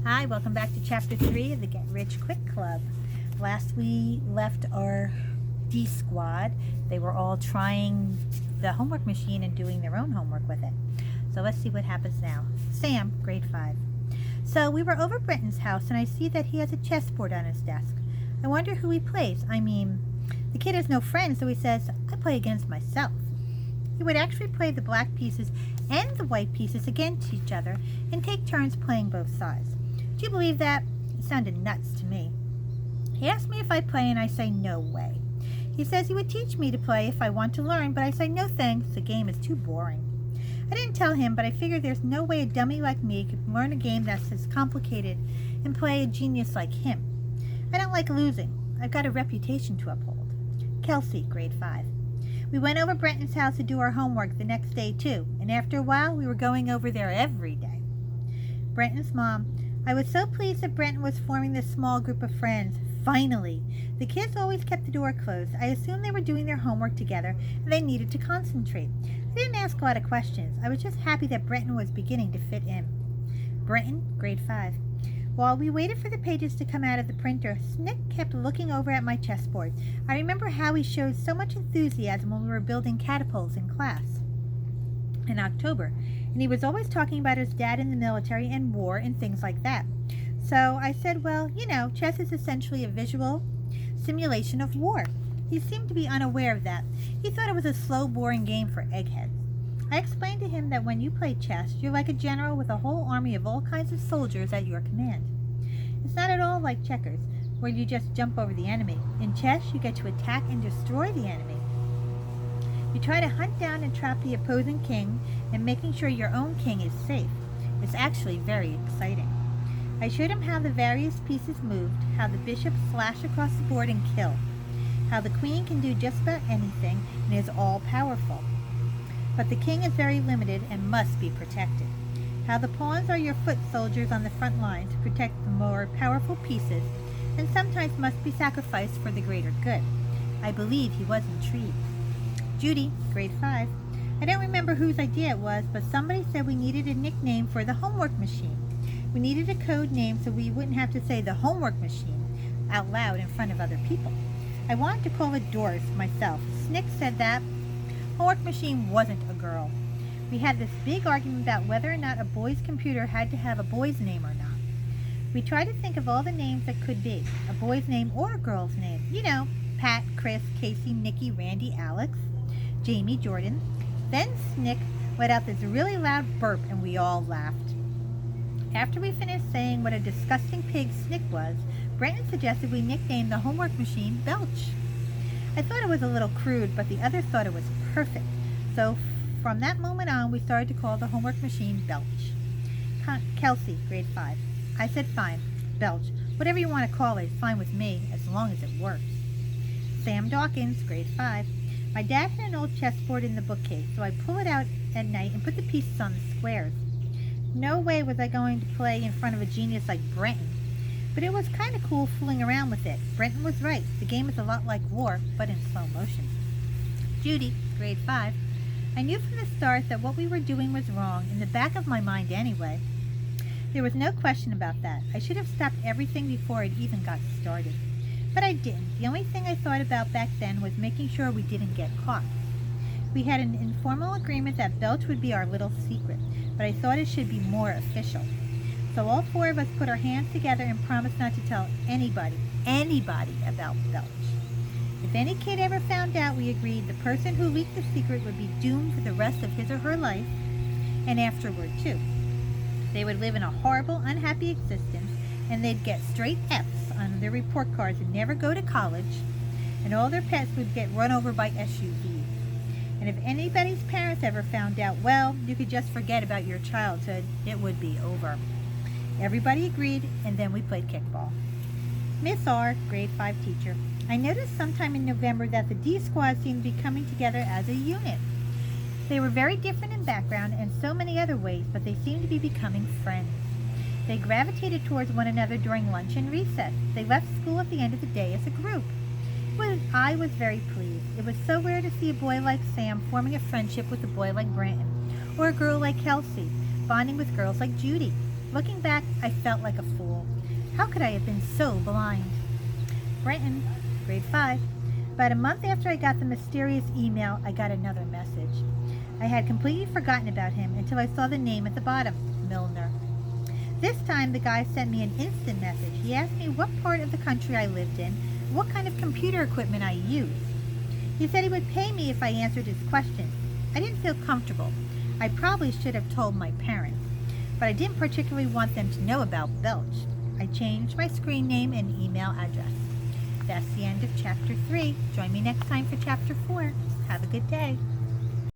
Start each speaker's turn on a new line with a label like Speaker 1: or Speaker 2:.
Speaker 1: Hi, welcome back to Chapter 3 of the Get Rich Quick Club. Last we left our D squad. They were all trying the homework machine and doing their own homework with it. So let's see what happens now. Sam, grade 5. So we were over Brenton's house and I see that he has a chessboard on his desk. I wonder who he plays. The kid has no friends, so he says, I play against myself. He would actually play the black pieces and the white pieces against each other and take turns playing both sides. Do you believe that? It sounded nuts to me. He asked me if I play and I say no way. He says he would teach me to play if I want to learn, but I say no thanks, the game is too boring. I didn't tell him, but I figured there's no way a dummy like me could learn a game that's as complicated and play a genius like him. I don't like losing. I've got a reputation to uphold. Kelsey, grade 5. We went over Brenton's house to do our homework the next day too, and after a while we were going over there every day. Brenton's mom, I was so pleased that Brenton was forming this small group of friends. Finally! The kids always kept the door closed. I assumed they were doing their homework together and they needed to concentrate. I didn't ask a lot of questions. I was just happy that Brenton was beginning to fit in. Brenton, grade 5. While we waited for the pages to come out of the printer, Snick kept looking over at my chessboard. I remember how he showed so much enthusiasm when we were building catapults in class in October, and he was always talking about his dad in the military and war and things like that. So I said, well, chess is essentially a visual simulation of war. He seemed to be unaware of that. He thought it was a slow, boring game for eggheads. I explained to him that when you play chess, you're like a general with a whole army of all kinds of soldiers at your command. It's not at all like checkers, where you just jump over the enemy. In chess, you get to attack and destroy the enemy. You try to hunt down and trap the opposing king and making sure your own king is safe. It's actually very exciting. I showed him how the various pieces moved, how the bishops slash across the board and kill, how the queen can do just about anything and is all-powerful. But the king is very limited and must be protected. How the pawns are your foot soldiers on the front line to protect the more powerful pieces and sometimes must be sacrificed for the greater good. I believe he was intrigued. Judy, grade 5. I don't remember whose idea it was, but somebody said we needed a nickname for the homework machine. We needed a code name so we wouldn't have to say the homework machine out loud in front of other people. I wanted to call it Doris myself. Snick said that homework machine wasn't a girl. We had this big argument about whether or not a boy's computer had to have a boy's name or not. We tried to think of all the names that could be, a boy's name or a girl's name. Pat, Chris, Casey, Nikki, Randy, Alex, Jamie, Jordan. Then Snick let out this really loud burp and we all laughed. After we finished saying what a disgusting pig Snick was, Brenton suggested we nickname the homework machine Belch. I thought it was a little crude, but the others thought it was perfect. So from that moment on, we started to call the homework machine Belch. Kelsey, grade 5. I said fine, Belch. Whatever you want to call it is fine with me, as long as it works. Sam Dawkins, grade 5. My dad had an old chessboard in the bookcase, so I pull it out at night and put the pieces on the squares. No way was I going to play in front of a genius like Brenton. But it was kind of cool fooling around with it. Brenton was right. The game is a lot like war, but in slow motion. Judy, grade 5. I knew from the start that what we were doing was wrong, in the back of my mind anyway. There was no question about that. I should have stopped everything before it even got started. But I didn't. The only thing I thought about back then was making sure we didn't get caught. We had an informal agreement that Belch would be our little secret, but I thought it should be more official. So all 4 of us put our hands together and promised not to tell anybody about Belch. If any kid ever found out, we agreed the person who leaked the secret would be doomed for the rest of his or her life, and afterward too. They would live in a horrible, unhappy existence, and they'd get straight F's on their report cards and never go to college, and all their pets would get run over by SUVs. And if anybody's parents ever found out, well, you could just forget about your childhood. It would be over. Everybody agreed, and then we played kickball. Miss R, grade 5 teacher. I noticed sometime in November that the D squad seemed to be coming together as a unit. They were very different in background and so many other ways, but they seemed to be becoming friends. They gravitated towards one another during lunch and recess. They left school at the end of the day as a group. I was very pleased. It was so rare to see a boy like Sam forming a friendship with a boy like Brenton, or a girl like Kelsey bonding with girls like Judy. Looking back, I felt like a fool. How could I have been so blind? Brenton, grade 5. About a month after I got the mysterious email, I got another message. I had completely forgotten about him until I saw the name at the bottom, Milner. This time, the guy sent me an instant message. He asked me what part of the country I lived in, and what kind of computer equipment I used. He said he would pay me if I answered his questions. I didn't feel comfortable. I probably should have told my parents, but I didn't particularly want them to know about Belch. I changed my screen name and email address. That's the end of Chapter 3. Join me next time for Chapter 4. Have a good day.